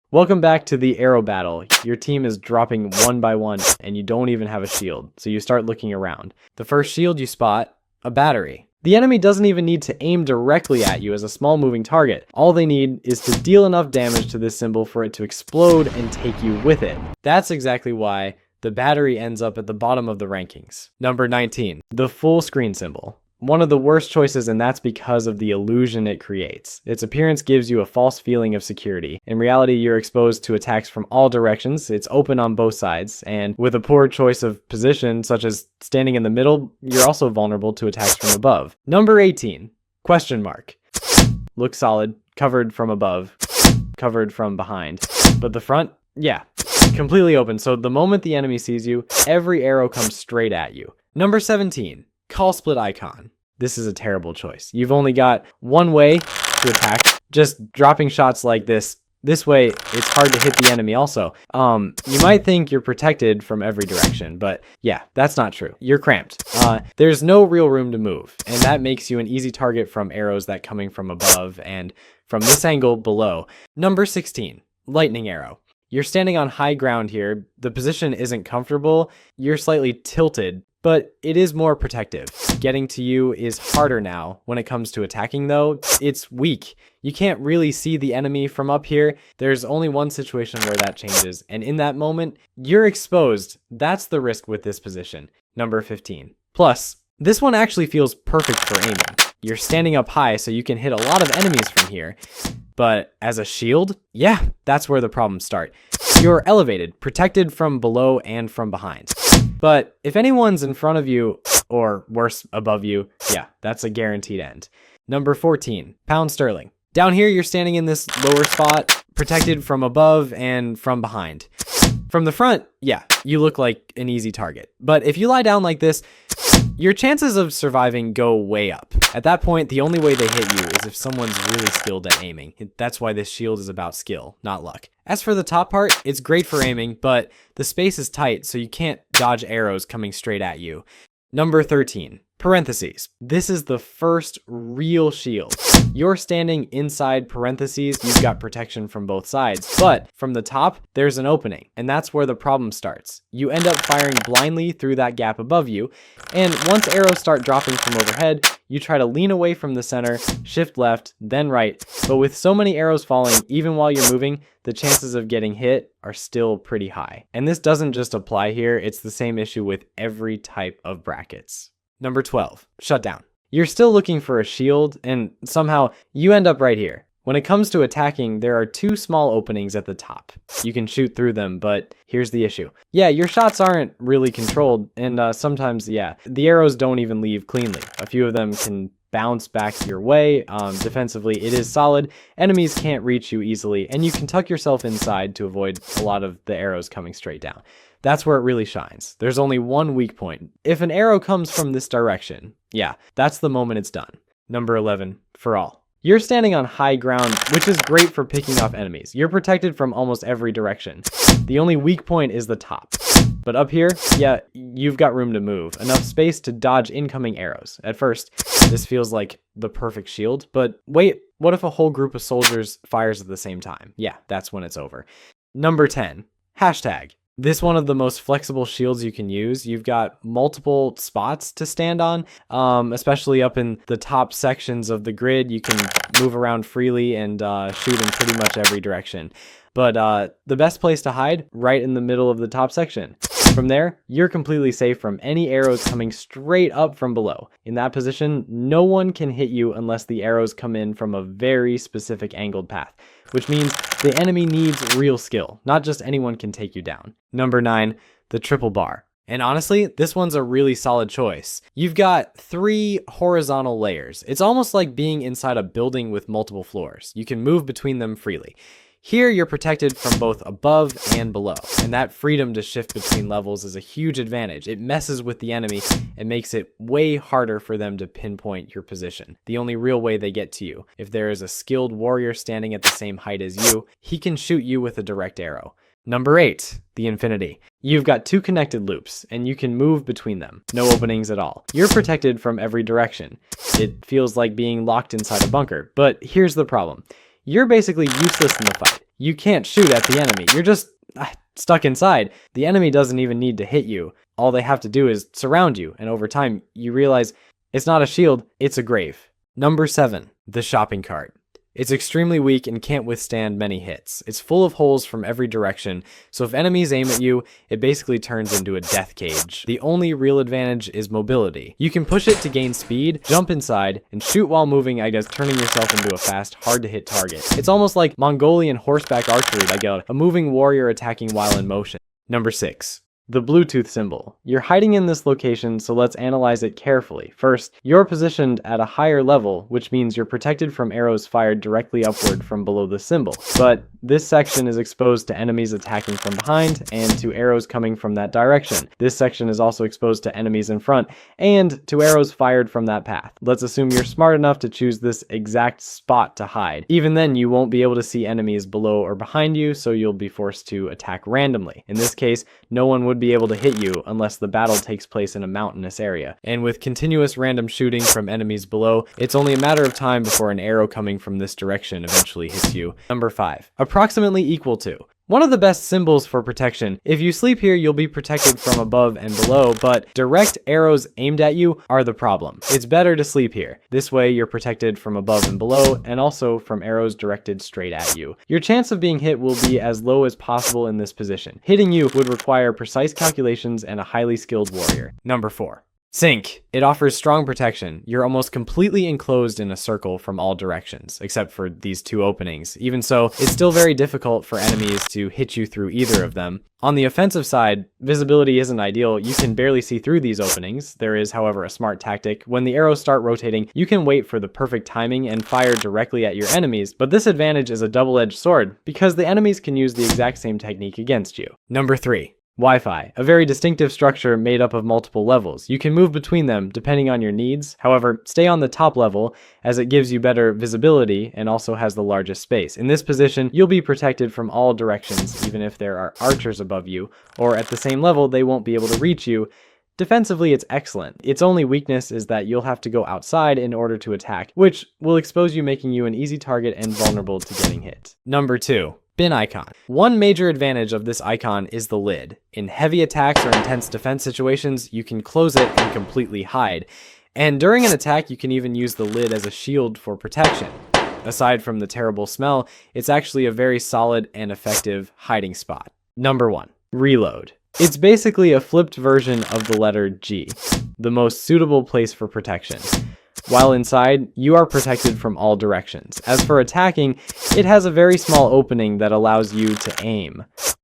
Welcome back to the arrow battle. Your team is dropping one by one and you don't even have a shield, so you start looking around. The first shield you spot, a battery. The enemy doesn't even need to aim directly at you as a small moving target. All they need is to deal enough damage to this symbol for it to explode and take you with it. That's exactly why the battery ends up at the bottom of the rankings. Number 19, the full screen symbol. One of the worst choices, and that's because of the illusion it creates. Its appearance gives you a false feeling of security. In reality, you're exposed to attacks from all directions, it's open on both sides, and with a poor choice of position, such as standing in the middle, you're also vulnerable to attacks from above. Number 18, question mark. Looks solid, covered from above, covered from behind. But the front, yeah, completely open, so the moment the enemy sees you, every arrow comes straight at you. Number 17. Call split icon. This is a terrible choice. You've only got one way to attack. Just dropping shots like this way, it's hard to hit the enemy also. You might think you're protected from every direction, but yeah, that's not true. You're cramped. There's no real room to move, and that makes you an easy target from arrows that coming from above and from this angle below. Number 16, lightning arrow. You're standing on high ground here. The position isn't comfortable. You're slightly tilted, but it is more protective. Getting to you is harder now. When it comes to attacking though, it's weak. You can't really see the enemy from up here. There's only one situation where that changes, and in that moment, you're exposed. That's the risk with this position. Number 15. Plus, this one actually feels perfect for aiming. You're standing up high, so you can hit a lot of enemies from here. But as a shield, yeah, that's where the problems start. You're elevated, protected from below and from behind. But if anyone's in front of you, or worse, above you, yeah, that's a guaranteed end. Number 14, pound sterling. Down here, you're standing in this lower spot, protected from above and from behind. From the front, yeah, you look like an easy target. But if you lie down like this, your chances of surviving go way up. At that point, the only way they hit you is if someone's really skilled at aiming. That's why this shield is about skill, not luck. As for the top part, it's great for aiming, but the space is tight, so you can't dodge arrows coming straight at you. Number 13, parentheses. This is the first real shield. You're standing inside parentheses, you've got protection from both sides, but from the top, there's an opening, and that's where the problem starts. You end up firing blindly through that gap above you, and once arrows start dropping from overhead, you try to lean away from the center, shift left, then right, but with so many arrows falling, even while you're moving, the chances of getting hit are still pretty high. And this doesn't just apply here, it's the same issue with every type of brackets. Number 12, shutdown. You're still looking for a shield, and somehow you end up right here. When it comes to attacking, there are two small openings at the top. You can shoot through them, but here's the issue. Yeah, your shots aren't really controlled, and sometimes, yeah, the arrows don't even leave cleanly. A few of them can bounce back your way. Defensively, it is solid. Enemies can't reach you easily, and you can tuck yourself inside to avoid a lot of the arrows coming straight down. That's where it really shines. There's only one weak point. If an arrow comes from this direction, yeah, that's the moment it's done. Number 11, for all. You're standing on high ground, which is great for picking off enemies. You're protected from almost every direction. The only weak point is the top. But up here, yeah, you've got room to move. Enough space to dodge incoming arrows. At first, this feels like the perfect shield, but wait, what if a whole group of soldiers fires at the same time? Yeah, that's when it's over. Number 10, hashtag. This one of the most flexible shields you can use. You've got multiple spots to stand on, especially up in the top sections of the grid. You can move around freely and shoot in pretty much every direction. But the best place to hide, right in the middle of the top section. From there, you're completely safe from any arrows coming straight up from below. In that position, no one can hit you unless the arrows come in from a very specific angled path, which means the enemy needs real skill. Not just anyone can take you down. Number 9, the triple bar. And honestly, this one's a really solid choice. You've got 3 horizontal layers. It's almost like being inside a building with multiple floors. You can move between them freely. Here, you're protected from both above and below, and that freedom to shift between levels is a huge advantage. It messes with the enemy and makes it way harder for them to pinpoint your position. The only real way they get to you. If there is a skilled warrior standing at the same height as you, he can shoot you with a direct arrow. Number 8, the infinity. You've got 2 connected loops, and you can move between them. No openings at all. You're protected from every direction. It feels like being locked inside a bunker, but here's the problem. You're basically useless in the fight. you can't shoot at the enemy. You're just stuck inside. The enemy doesn't even need to hit you. All they have to do is surround you, and over time, you realize it's not a shield, it's a grave. Number 7, the shopping cart. It's extremely weak and can't withstand many hits. It's full of holes from every direction, so if enemies aim at you, it basically turns into a death cage. The only real advantage is mobility. You can push it to gain speed, jump inside, and shoot while moving, I guess turning yourself into a fast, hard-to-hit target. It's almost like Mongolian horseback archery, like a moving warrior attacking while in motion. Number 6. The Bluetooth symbol. You're hiding in this location, so let's analyze it carefully. First, you're positioned at a higher level, which means you're protected from arrows fired directly upward from below the symbol. But this section is exposed to enemies attacking from behind and to arrows coming from that direction. This section is also exposed to enemies in front and to arrows fired from that path. Let's assume you're smart enough to choose this exact spot to hide. Even then, you won't be able to see enemies below or behind you, so you'll be forced to attack randomly. In this case, no one would be able to hit you unless the battle takes place in a mountainous area. And with continuous random shooting from enemies below, it's only a matter of time before an arrow coming from this direction eventually hits you. Number 5. Approximately equal to. One of the best symbols for protection. If you sleep here, you'll be protected from above and below, but direct arrows aimed at you are the problem. It's better to sleep here. This way, you're protected from above and below, and also from arrows directed straight at you. Your chance of being hit will be as low as possible in this position. Hitting you would require precise calculations and a highly skilled warrior. Number 4. Sink. It offers strong protection. You're almost completely enclosed in a circle from all directions, except for these 2 openings. Even so, it's still very difficult for enemies to hit you through either of them. On the offensive side, visibility isn't ideal. You can barely see through these openings. There is, however, a smart tactic. When the arrows start rotating, you can wait for the perfect timing and fire directly at your enemies, but this advantage is a double-edged sword, because the enemies can use the exact same technique against you. Number 3. Wi-Fi, a very distinctive structure made up of multiple levels. You can move between them depending on your needs. However, stay on the top level as it gives you better visibility and also has the largest space. In this position, you'll be protected from all directions, even if there are archers above you, or at the same level, they won't be able to reach you. Defensively, it's excellent. Its only weakness is that you'll have to go outside in order to attack, which will expose you, making you an easy target and vulnerable to getting hit. Number 2. Bin icon. One major advantage of this icon is the lid. In heavy attacks or intense defense situations, you can close it and completely hide. And during an attack, you can even use the lid as a shield for protection. Aside from the terrible smell, it's actually a very solid and effective hiding spot. Number 1. Reload. It's basically a flipped version of the letter G, the most suitable place for protection. While inside, you are protected from all directions. As for attacking, it has a very small opening that allows you to aim.